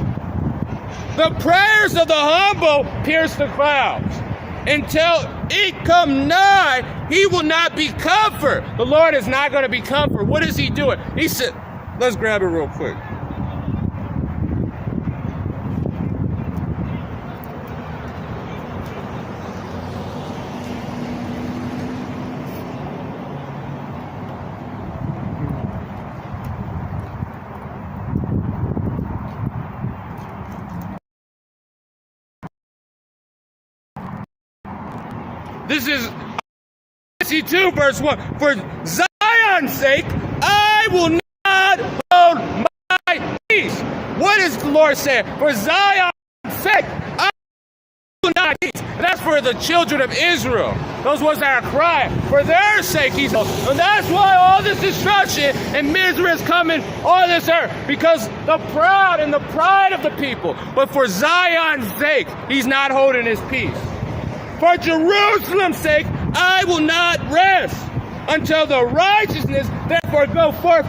The prayers of the humble pierce the clouds. Until it come nigh, he will not be comfort. The Lord is not going to be comfort. What is he doing? He said, let's grab it real quick. This is 62 verse 1. For Zion's sake, I will not hold my peace. What is the Lord saying? For Zion's sake, I will not peace. And that's for the children of Israel. Those ones that are crying. For their sake, he's holding. And that's why all this destruction and misery is coming on this earth. Because the proud and the pride of the people. But for Zion's sake, he's not holding his peace. For Jerusalem's sake, I will not rest until the righteousness therefore go forth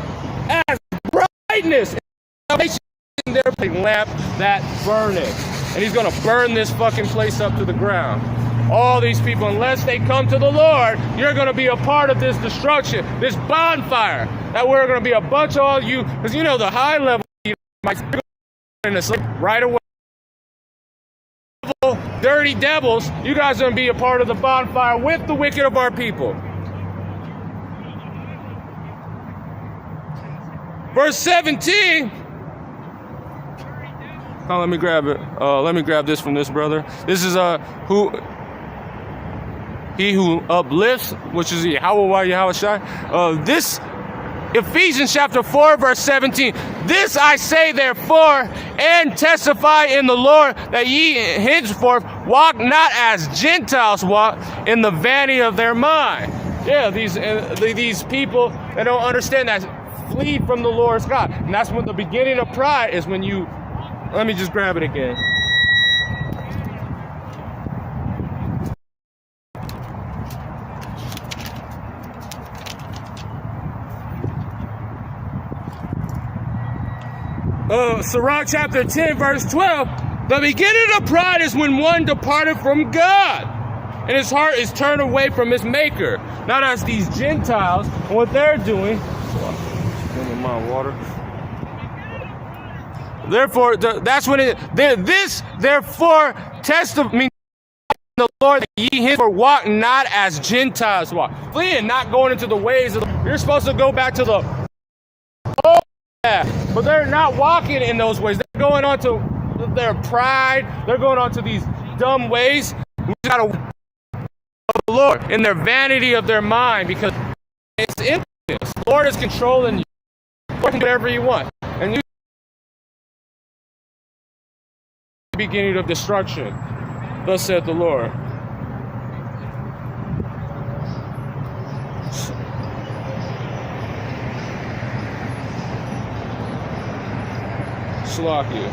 as brightness and salvation in their lamp that burneth. And he's going to burn this fucking place up to the ground. All these people, unless they come to the Lord, you're going to be a part of this destruction, this bonfire. That we're going to be a bunch of all you, because you know the high level, right away. Dirty devils, you guys are going to be a part of the bonfire with the wicked of our people. Verse 17. Oh, let me grab it. Let me grab this from this brother. This is he who uplifts, which is Yahushua. This Ephesians chapter 4, verse 17. This I say therefore, and testify in the Lord, that ye henceforth walk not as Gentiles walk, in the vanity of their mind. Yeah, these people that don't understand that flee from the Lord's God. And that's when the beginning of pride is when you... Let me just grab it again. Sirach chapter 10, verse 12. The beginning of pride is when one departed from God, and his heart is turned away from his maker. Not as these Gentiles, and what they're doing. My water. Therefore, that's when therefore testimony the Lord that ye henceforth walk not as Gentiles walk. Fleeing, not going into the ways of you're supposed to go back to the old path, but they're not walking in those ways. They're going on to their pride. They're going on to these dumb ways. We gotta the Lord in their vanity of their mind, because it's emptiness. The Lord is controlling you. Work whatever you want. And you beginning of destruction. Thus said the Lord. Slakia.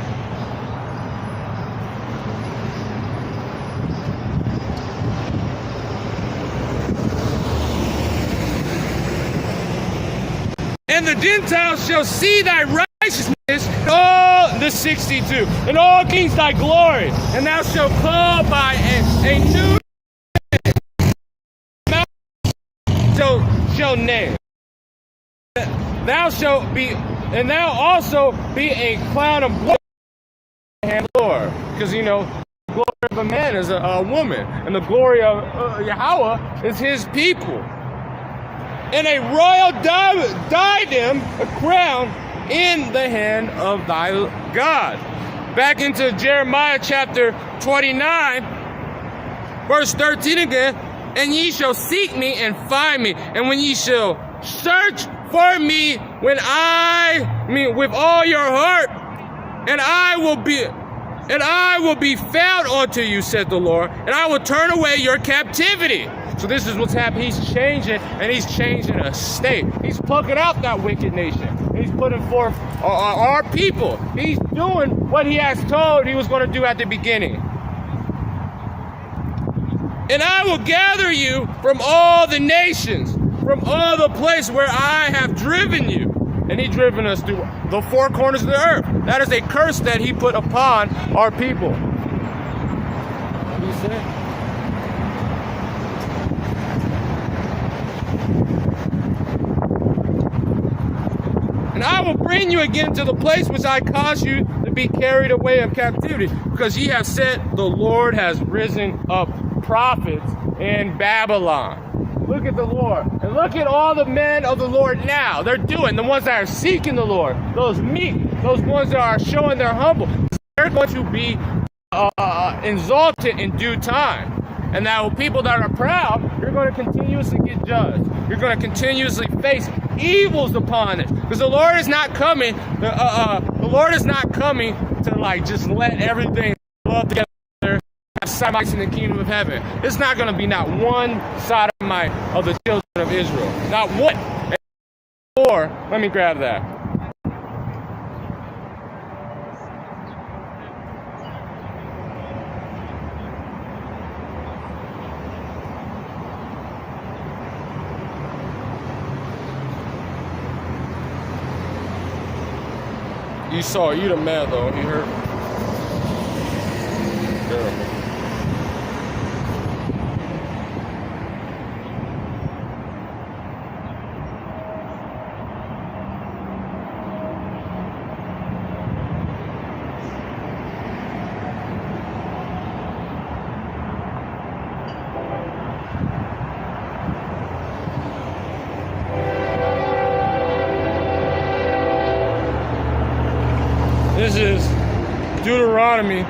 Gentiles shall see thy righteousness, and all the 62, and all kings thy glory, and thou shalt call by a new shall name. Thou shalt be, and thou also be a crown of glory, Lord, because the glory of a man is a woman, and the glory of Yahweh is his people. And a royal diadem, a crown, in the hand of thy God. Back into Jeremiah chapter 29, verse 13 again. And ye shall seek me and find me, and when ye shall search for me, with all your heart, and I will be found unto you, said the Lord, and I will turn away your captivity. So this is what's happening. He's changing, and he's changing a state. He's plucking out that wicked nation. He's putting forth our people. He's doing what he has told he was going to do at the beginning. And I will gather you from all the nations, from all the places where I have driven you. And he's driven us through the four corners of the earth. That is a curse that he put upon our people. What do you say? And I will bring you again to the place which I caused you to be carried away of captivity, because ye have said, the Lord has risen up prophets in Babylon. Look at the Lord, and look at all the men of the Lord now. They're doing, the ones that are seeking the Lord, those meek, those ones that are showing their humble. They're going to be exalted in due time. And now people that are proud, you're going to continuously get judged. You're going to continuously face evils upon it, because the Lord is not coming. The Lord is not coming to just let everything love together. Sodomites in the kingdom of heaven. It's not going to be not one sodomite of the children of Israel. Not one. Or, let me grab that. Esau, you the man though, he hurt. Terrible. This is Deuteronomy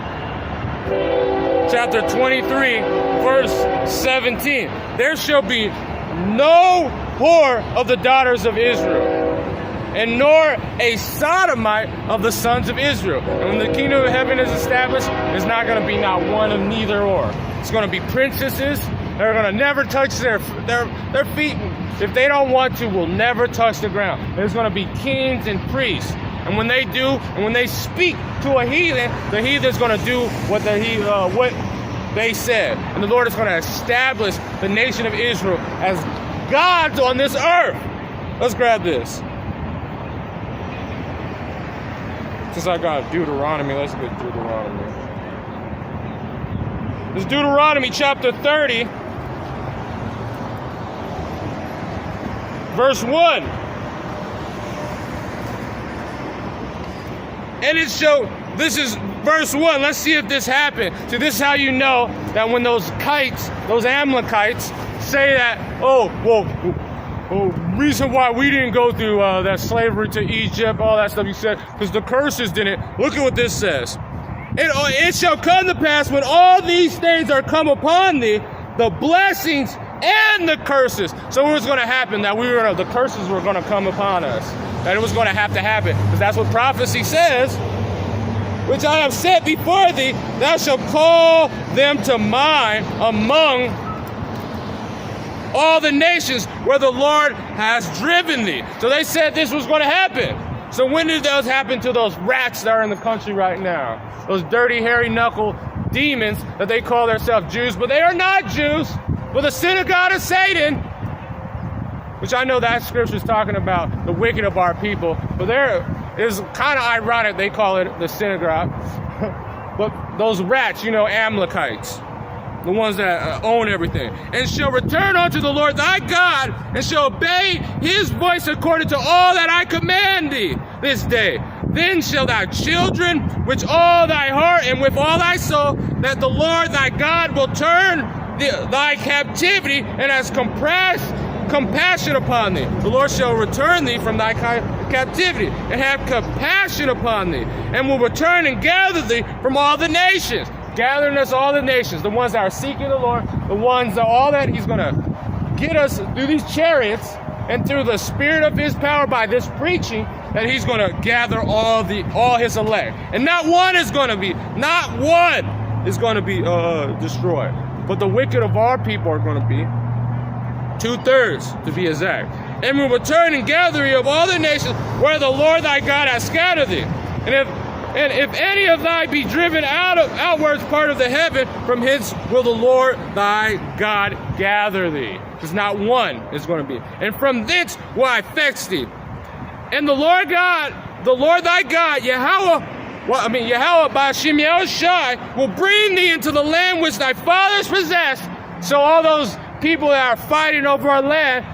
chapter 23, verse 17. There shall be no whore of the daughters of Israel, and nor a sodomite of the sons of Israel. And when the kingdom of heaven is established, there's not going to be not one of neither or. It's going to be princesses. They're going to never touch their feet. If they don't want to, will never touch the ground. There's going to be kings and priests. And when they do, and when they speak to a heathen, the heathen's going to do what they said. And the Lord is going to establish the nation of Israel as gods on this earth. Let's grab this. Since I got Deuteronomy, let's get Deuteronomy. This is Deuteronomy chapter 30, verse 1. And it shall, this is verse 1. Let's see if this happened. So this is how you know that when those Amalekites say that, reason why we didn't go through that slavery to Egypt, all that stuff you said, because the curses didn't. Look at what this says. It shall come to pass when all these things are come upon thee, the blessings and the curses. So what was going to happen? That the curses were going to come upon us. That it was going to happen. Because that's what prophecy says. Which I have set before thee, thou shalt call them to mind among all the nations where the Lord has driven thee. So they said this was going to happen. So when did those happen to those rats that are in the country right now? Those dirty, hairy knuckle demons that they call themselves Jews, but they are not Jews. But the synagogue of Satan, which I know that scripture is talking about the wicked of our people, but there is kind of ironic they call it the synagogue. But those rats, Amalekites, the ones that own everything, and shall return unto the Lord thy God, and shall obey his voice according to all that I command thee this day. Then shall thy children, which all thy heart and with all thy soul, that the Lord thy God will turn thy captivity and has compassion upon thee. The Lord shall return thee from thy captivity and have compassion upon thee, and will return and gather thee from all the nations. Gathering us all the nations, the ones that are seeking the Lord, the ones that all that he's going to get us through these chariots and through the spirit of his power by this preaching, that he's going to gather all his elect. And not one is going to be destroyed. But the wicked of our people are going to be 2/3 to be exact. And will return and gather thee of all the nations where the Lord thy God hath scattered thee. And if any of thy be driven outwards part of the heaven, from hence will the Lord thy God gather thee. Because not one is going to be. And from thence will I fetch thee. And the Lord thy God, Yahweh Ba'Shem Yahushai, will bring thee into the land which thy fathers possessed. So all those people that are fighting over our land,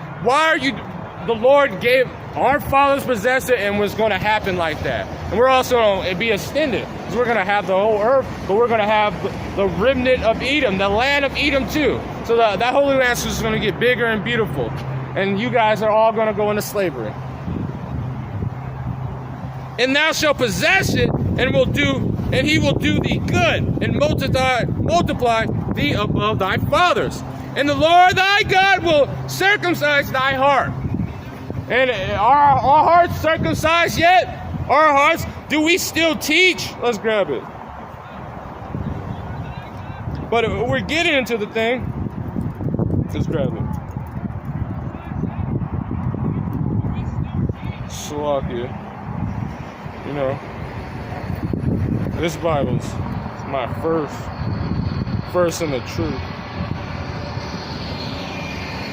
the Lord gave our fathers possessed it, and was going to happen like that. And we're also going to be extended, because we're going to have the whole earth, but we're going to have the remnant of Edom, the land of Edom too. So that Holy Land is going to get bigger and beautiful. And you guys are all going to go into slavery. And thou shalt possess it, and he will do thee good, and multiply thee above thy fathers. And the Lord thy God will circumcise thy heart. And are our hearts circumcised yet? Our hearts, do we still teach? Let's grab it. But we're getting into the thing. Let's grab it. Slovakia. This Bible's my first in the truth.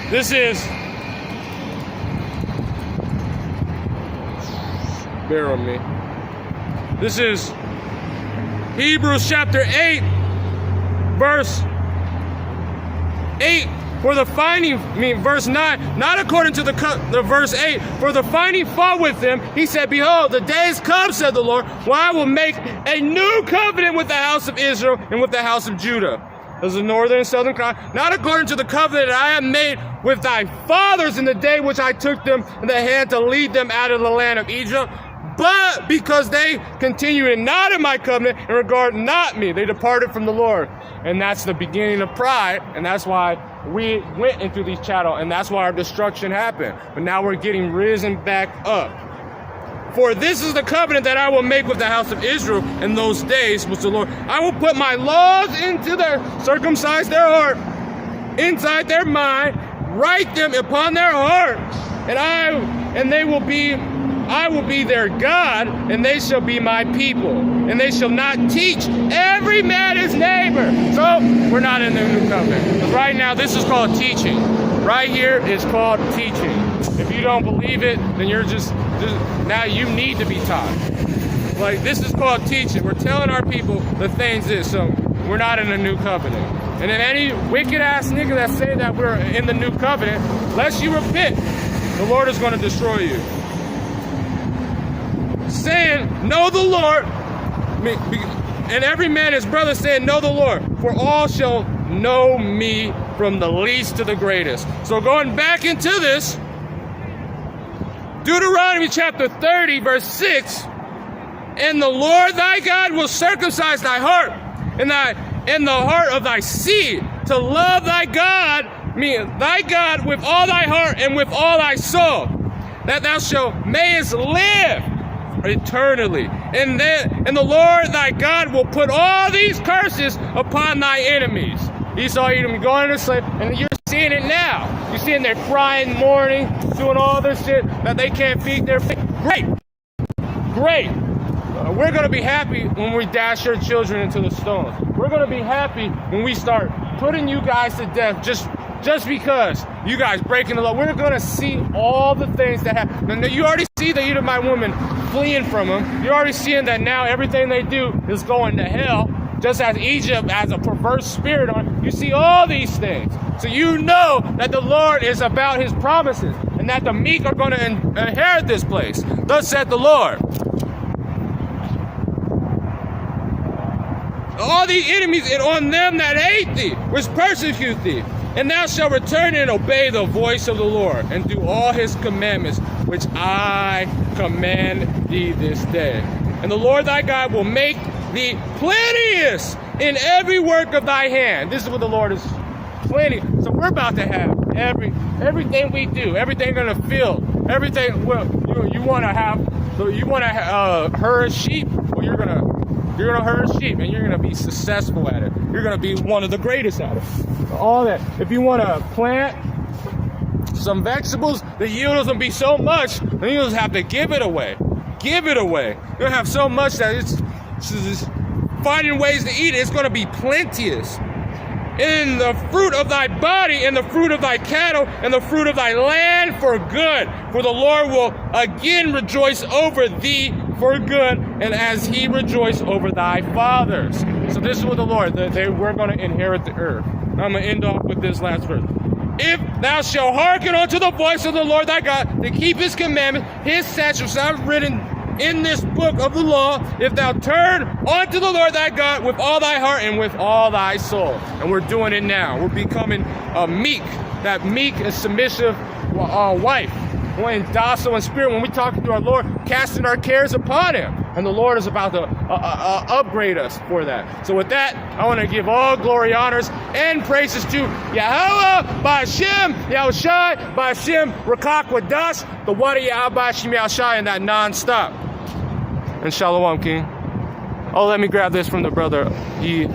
This is, bear with me. This is Hebrews chapter 8, verse 8. Verse 9, not according to the verse 8, for the finding fault with them, he said, behold, the days come, said the Lord, when I will make a new covenant with the house of Israel and with the house of Judah. As the northern and southern cry, not according to the covenant that I have made with thy fathers in the day which I took them in the hand to lead them out of the land of Egypt, but because they continued not in my covenant and regard not me, they departed from the Lord. And that's the beginning of pride, and that's why we went into these channels, and that's why our destruction happened. But now we're getting risen back up. For this is the covenant that I will make with the house of Israel in those days, was the Lord. I will put my laws into circumcise their heart, inside their mind, write them upon their heart, I will be their God, and they shall be my people. And they shall not teach every man his neighbor. So, we're not in the new covenant. Because right now, this is called teaching. Right here is called teaching. If you don't believe it, then you're just now you need to be taught. Like, this is called teaching. We're telling our people the things is. So, we're not in the new covenant. And if any wicked-ass nigga that say that we're in the new covenant, unless you repent, the Lord is going to destroy you. Saying, know the Lord, and every man his brother saying, know the Lord, for all shall know me from the least to the greatest. So going back into this, Deuteronomy chapter 30, verse 6, and the Lord thy God will circumcise thy heart, and the heart of thy seed, to love thy God with all thy heart and with all thy soul, that thou mayest live eternally. And the Lord thy God will put all these curses upon thy enemies. Esau, Edom, going into slavery, and you're seeing it now. You're seeing they're crying, mourning, doing all this shit that they can't feed their family. Great. We're going to be happy when we dash your children into the stones. We're going to be happy when we start putting you guys to death just just because you guys breaking the law. We're going to see all the things that happen. And you already see the Edomite woman fleeing from them. You're already seeing that now everything they do is going to hell. Just as Egypt has a perverse spirit on it, you see all these things. So you know that the Lord is about his promises and that the meek are going to inherit this place. Thus saith the Lord. All the enemies and on them that hate thee, which persecute thee. And thou shalt return and obey the voice of the Lord, and do all his commandments, which I command thee this day. And the Lord thy God will make thee plenteous in every work of thy hand. This is what the Lord is plenty. So we're about to have everything we do, everything in the field, everything. Well, you want to have, you want to herd sheep, well, you're gonna herd sheep, and you're gonna be successful at it. You're gonna be one of the greatest at it. All that. If you want to plant some vegetables, the yield is gonna be so much, then you just have to give it away. Give it away. You'll have so much that it's just finding ways to eat it. It's gonna be plenteous. In the fruit of thy body, and the fruit of thy cattle, and the fruit of thy land for good. For the Lord will again rejoice over thee for good, and as he rejoiced over thy fathers. So this is what the Lord, we're going to inherit the earth. I'm going to end off with this last verse. If thou shalt hearken unto the voice of the Lord thy God, to keep his commandments, his statutes are written in this book of the law, if thou turn unto the Lord thy God with all thy heart and with all thy soul. And we're doing it now. We're becoming a meek, that meek and submissive wife. When docile in spirit, when we talk to our Lord, casting our cares upon him. And the Lord is about to upgrade us for that. So with that, I want to give all glory, honors, and praises to Yahweh, Ba'ashem, Yahushai, Ba'ashem, Rakak Wadash, the Wadi Ba'ashem Yahushai, and that non-stop. And Shalom, King. Oh, let me grab this from the brother, he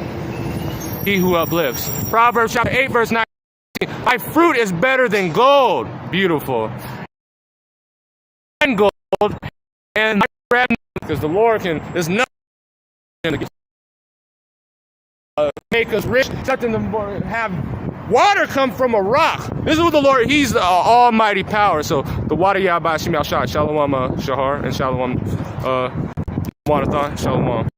who uplifts. Proverbs chapter 8, verse 19. My fruit is better than gold. Beautiful. And gold, and grab, because the Lord there's nothing to make us rich, nothing to have water come from a rock. This is what the Lord, he's the almighty power. So the water Yahweh Shem Yahshai, Shalom Shahar, and Shalom Wanathan, Shalom.